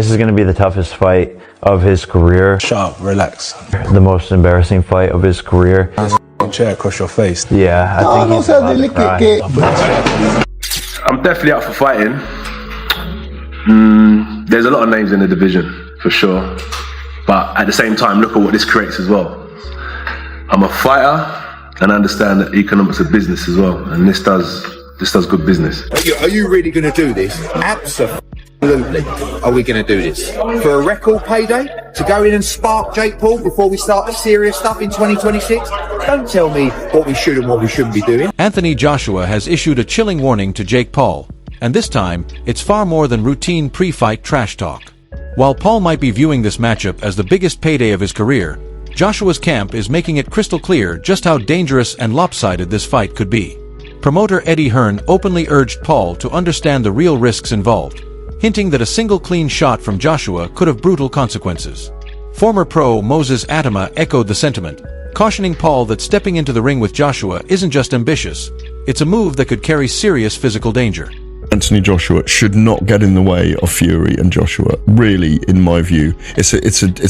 this is going to be the toughest fight of his career. Shut up, relax. The most embarrassing fight of his career. Chair across your face. Yeah, I think he's about to cry. I'm definitely up for fighting. There's a lot of names in the division, for sure. But at the same time, look at what this creates as well. I'm a fighter, and I understand that economics are business as well, and this does good business. Are you really going to do this? Absolutely. Are we going to do this for a record payday to go in and spark Jake Paul before we start the serious stuff in 2026? Don't tell me what we should and what we shouldn't be doing. Anthony Joshua has issued a chilling warning to Jake Paul, and this time it's far more than routine pre-fight trash talk. While Paul might be viewing this matchup as the biggest payday of his career, Joshua's camp is making it crystal clear just how dangerous and lopsided this fight could be. Promoter Eddie Hearn openly urged Paul to understand the real risks involved, hinting that a single clean shot from Joshua could have brutal consequences. Former pro Moses Atama echoed the sentiment, cautioning Paul that stepping into the ring with Joshua isn't just ambitious, it's a move that could carry serious physical danger. Anthony Joshua should not get in the way of Fury and Joshua, really, in my view. It's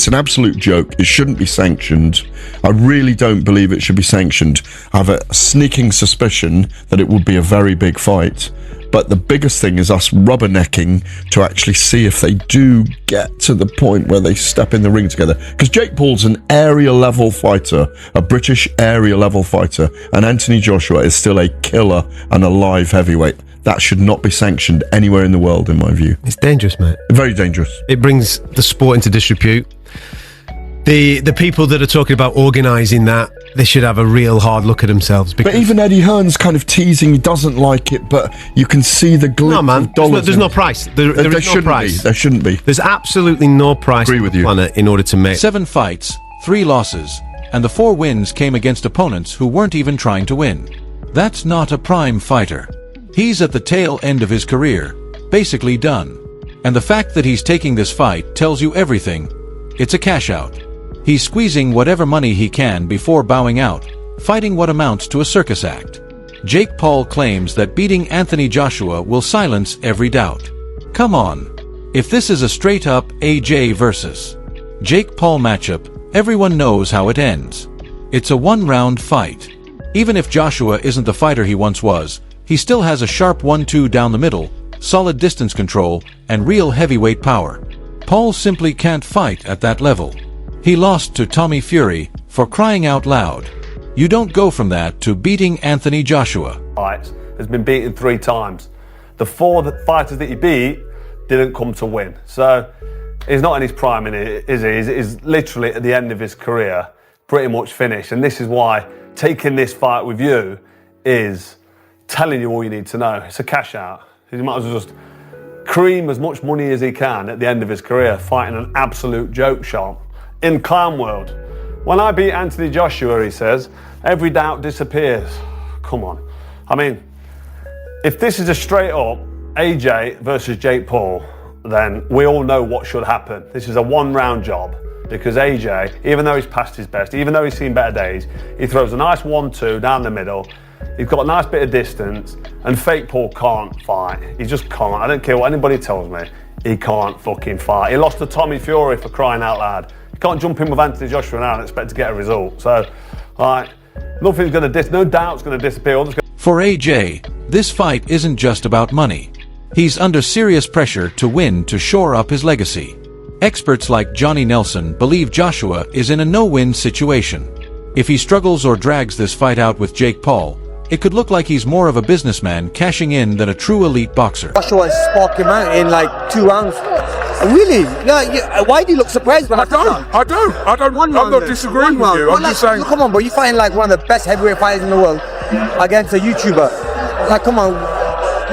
an absolute joke. It shouldn't be sanctioned. I really don't believe it should be sanctioned. I have a sneaking suspicion that it would be a very big fight. But the biggest thing is us rubbernecking to actually see if they do get to the point where they step in the ring together. Because Jake Paul's an area level fighter, a British area level fighter, and Anthony Joshua is still a killer and a live heavyweight. That should not be sanctioned anywhere in the world, in my view. It's dangerous, mate. Very dangerous. It brings the sport into disrepute. The people that are talking about organising that, they should have a real hard look at themselves. But even Eddie Hearn's kind of teasing, he doesn't like it, but you can see the glint of dollars. There's no price. There is no price. There shouldn't be. There's absolutely no price Agree with you. on the planet in order to make 7 fights, 3 losses, and the 4 wins came against opponents who weren't even trying to win. That's not a prime fighter. He's at the tail end of his career, basically done. And the fact that he's taking this fight tells you everything. It's a cash out. He's squeezing whatever money he can before bowing out, fighting what amounts to a circus act. Jake Paul claims that beating Anthony Joshua will silence every doubt. Come on. If this is a straight-up AJ versus Jake Paul matchup, everyone knows how it ends. It's a 1-round fight. Even if Joshua isn't the fighter he once was, he still has a sharp 1-2 down the middle, solid distance control, and real heavyweight power. Paul simply can't fight at that level. He lost to Tommy Fury, for crying out loud. You don't go from that to beating Anthony Joshua. Has been beaten 3 times. The 4 fighters that he beat didn't come to win. So he's not in his prime, is he? He's literally at the end of his career, pretty much finished. And this is why taking this fight with you is telling you all you need to know. It's a cash out. He might as well just cream as much money as he can at the end of his career, fighting an absolute joke shop in clown world. When I beat Anthony Joshua, he says, every doubt disappears. Come on. I mean, if this is a straight up AJ versus Jake Paul, then we all know what should happen. This is a 1-round job because AJ, even though he's past his best, even though he's seen better days, he throws a nice 1-2 down the middle. He's got a nice bit of distance, and fake Paul can't fight. He just can't. I don't care what anybody tells me. He can't fucking fight. He lost to Tommy Fury, for crying out loud. You can't jump in with Anthony Joshua now and expect to get a result. So, nothing's going to no doubt's going to disappear. For AJ, this fight isn't just about money. He's under serious pressure to win to shore up his legacy. Experts like Johnny Nelson believe Joshua is in a no-win situation. If he struggles or drags this fight out with Jake Paul, it could look like he's more of a businessman cashing in than a true elite boxer. Joshua sparked him out in like 2 rounds. Really? Why do you look surprised when I don't. I'm not disagreeing with you. I'm just saying. Come on, bro. You're fighting like one of the best heavyweight fighters in the world against a YouTuber. Like, come on.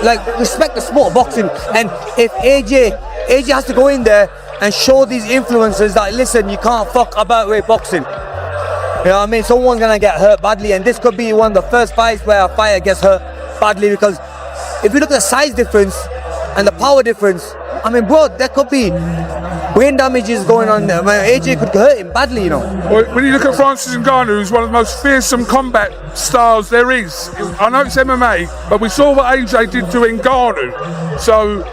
Like, respect the sport of boxing. And if AJ has to go in there and show these influencers that, listen, you can't fuck about with boxing. You know what I mean? Someone's gonna get hurt badly, and this could be one of the first fights where a fighter gets hurt badly, because if you look at the size difference and the power difference, I mean, bro, there could be brain damages going on there. I mean, AJ could hurt him badly, you know. Well, when you look at Francis Ngannou, who's one of the most fearsome combat stars there is. I know it's MMA, but we saw what AJ did to Ngannou. So,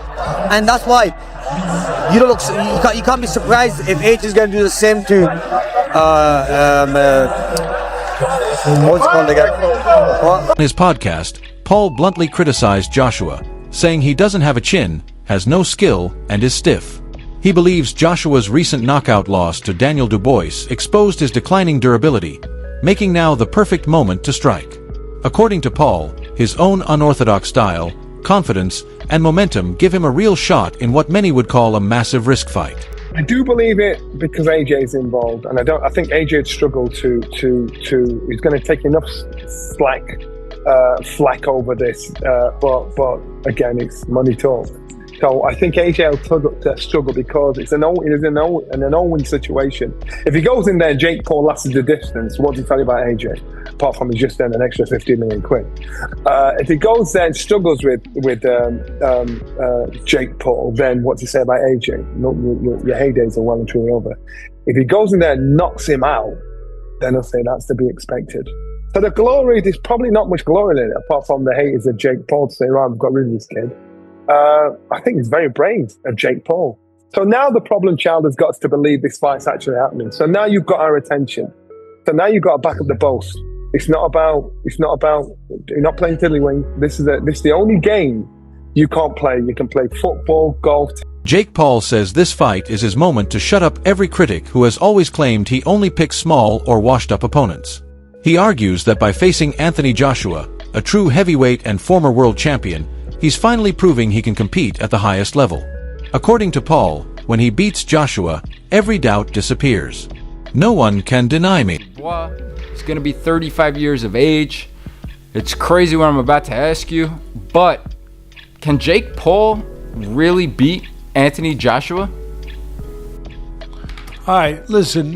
and that's why you don't look. You can't be surprised if AJ is going to do the same to. What's it called again? On his podcast, Paul bluntly criticized Joshua, saying he doesn't have a chin, has no skill, and is stiff. He believes Joshua's recent knockout loss to Daniel Dubois exposed his declining durability, making now the perfect moment to strike. According to Paul, his own unorthodox style, confidence, and momentum give him a real shot in what many would call a massive risk fight. I do believe it because AJ's involved, and I think AJ'd struggle to. He's going to take enough flack over this, but again, it's money talk. So I think AJ will struggle because it's an all-win situation. If he goes in there and Jake Paul lasted the distance, what does he tell you about AJ? Apart from he's just earned an extra 15 million quid. If he goes there and struggles with Jake Paul, then what does he say about AJ? Your heydays are well and truly over. If he goes in there and knocks him out, then I'll say that's to be expected. So the glory, there's probably not much glory in it, apart from the haters of Jake Paul to say, right, I've got rid of this kid. I think it's very brave of Jake Paul. So now the problem child has got us to believe this fight's actually happening. So now you've got our attention. So now you've got to back up the boast. You're not playing tiddlywink. This is the only game you can't play. You can play football, golf. Jake Paul says this fight is his moment to shut up every critic who has always claimed he only picks small or washed-up opponents. He argues that by facing Anthony Joshua, a true heavyweight and former world champion, he's finally proving he can compete at the highest level. According to Paul, when he beats Joshua, every doubt disappears. No one can deny me. He's going to be 35 years of age. It's crazy what I'm about to ask you, but can Jake Paul really beat Anthony Joshua? All right, listen,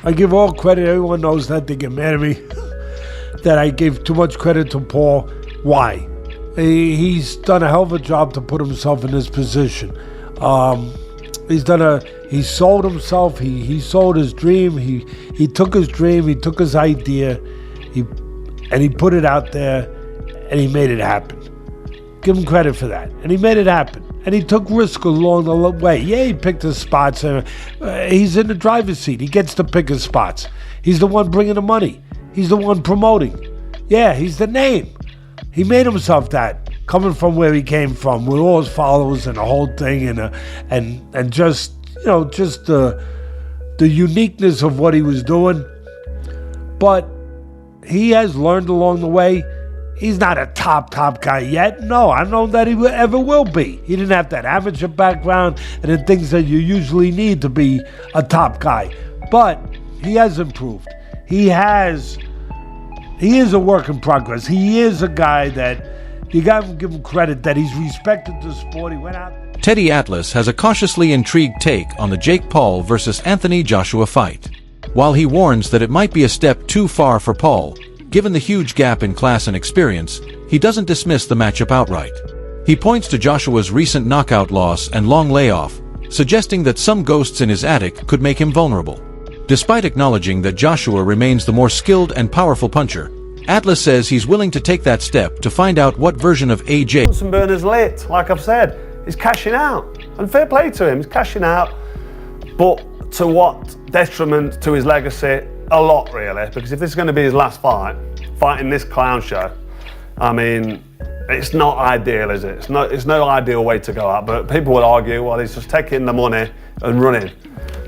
I give all credit. Everyone knows that. They get mad at me that I gave too much credit to Paul. Why? He's done a hell of a job to put himself in this position. He sold himself. He sold his dream. He took his dream. He took his idea. He put it out there, and he made it happen. Give him credit for that. And he made it happen. And he took risk along the way. Yeah, he picked his spots. He's in the driver's seat. He gets to pick his spots. He's the one bringing the money. He's the one promoting. Yeah, he's the name. He made himself that, coming from where he came from, with all his followers and the whole thing, and just the uniqueness of what he was doing. But he has learned along the way. He's not a top guy yet. No, I don't know that he ever will be. He didn't have that amateur background and the things that you usually need to be a top guy. But he has improved. He is a work in progress. He is a guy that you got to give him credit that he's respected the sport. He went out. Teddy Atlas has a cautiously intrigued take on the Jake Paul versus Anthony Joshua fight. While he warns that it might be a step too far for Paul, given the huge gap in class and experience, he doesn't dismiss the matchup outright. He points to Joshua's recent knockout loss and long layoff, suggesting that some ghosts in his attic could make him vulnerable. Despite acknowledging that Joshua remains the more skilled and powerful puncher, Atlas says he's willing to take that step to find out what version of AJ Bunsen burner's lit, like I've said. He's cashing out. And fair play to him, he's cashing out. But to what detriment to his legacy? A lot, really. Because if this is going to be his last fight, fighting this clown show, I mean, it's not ideal, is it? It's no ideal way to go out. But people will argue, well, he's just taking the money and running.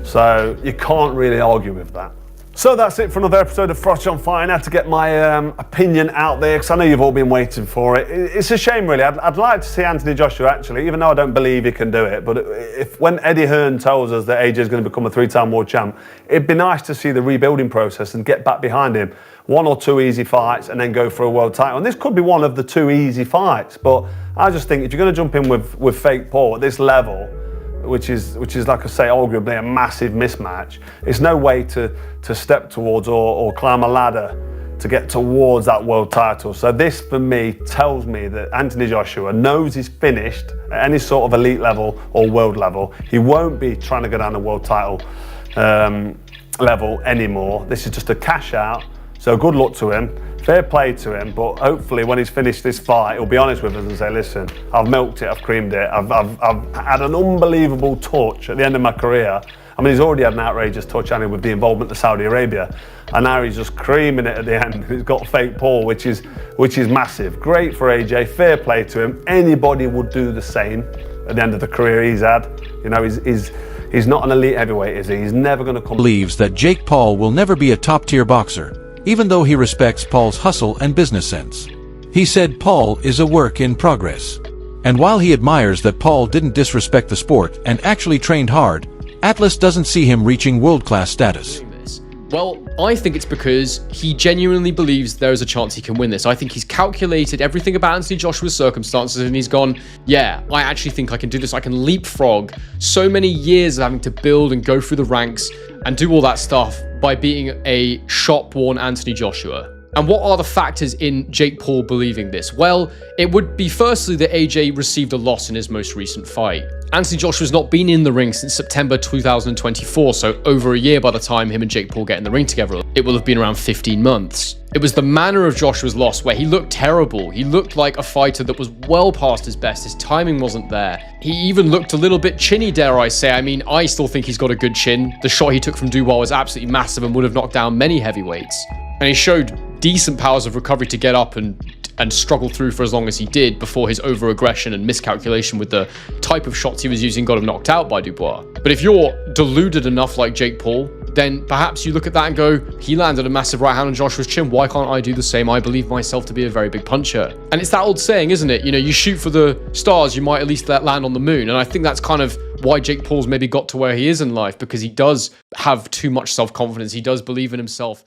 So you can't really argue with that. So that's it for another episode of Frosh on Fighting. I had to get my opinion out there because I know you've all been waiting for it. It's a shame, really. I'd like to see Anthony Joshua, actually, even though I don't believe he can do it. But when Eddie Hearn tells us that AJ is going to become a 3-time world champ, it'd be nice to see the rebuilding process and get back behind him. 1 or 2 easy fights and then go for a world title. And this could be one of the 2 easy fights. But I just think if you're going to jump in with fake Paul at this level, which is like I say, arguably a massive mismatch, it's no way to step towards or climb a ladder to get towards that world title. So this, for me, tells me that Anthony Joshua knows he's finished at any sort of elite level or world level. He won't be trying to go down the world title level anymore. This is just a cash out. So good luck to him. fair play to him, but hopefully when he's finished this fight, he'll be honest with us and say, listen, I've milked it, I've creamed it, I've had an unbelievable touch at the end of my career. I mean, he's already had an outrageous touch, hasn't he, with the involvement of Saudi Arabia, and now he's just creaming it at the end. He's got fake Paul, which is massive. Great for AJ, fair play to him. Anybody would do the same at the end of the career he's had. You know, he's not an elite heavyweight, is he? He's never going to come. Believes that Jake Paul will never be a top-tier boxer, even though he respects Paul's hustle and business sense. He said Paul is a work in progress. And while he admires that Paul didn't disrespect the sport and actually trained hard, Atlas doesn't see him reaching world-class status. Well, I think it's because he genuinely believes there is a chance he can win this. I think he's calculated everything about Anthony Joshua's circumstances and he's gone, yeah, I actually think I can do this. I can leapfrog so many years of having to build and go through the ranks and do all that stuff by beating a shop-worn Anthony Joshua. And what are the factors in Jake Paul believing this? Well, it would be firstly that AJ received a loss in his most recent fight. Anthony Joshua's not been in the ring since September 2024, so over a year by the time him and Jake Paul get in the ring together. It will have been around 15 months. It was the manner of Joshua's loss where he looked terrible. He looked like a fighter that was well past his best. His timing wasn't there. He even looked a little bit chinny, dare I say. I mean, I still think he's got a good chin. The shot he took from Dubois was absolutely massive and would have knocked down many heavyweights. And he showed decent powers of recovery to get up and struggle through for as long as he did before his over-aggression and miscalculation with the type of shots he was using got him knocked out by Dubois. But if you're deluded enough like Jake Paul, then perhaps you look at that and go, he landed a massive right hand on Joshua's chin, why can't I do the same? I believe myself to be a very big puncher. And it's that old saying, isn't it? You know, you shoot for the stars, you might at least land on the moon. And I think that's kind of why Jake Paul's maybe got to where he is in life, because he does have too much self-confidence. He does believe in himself.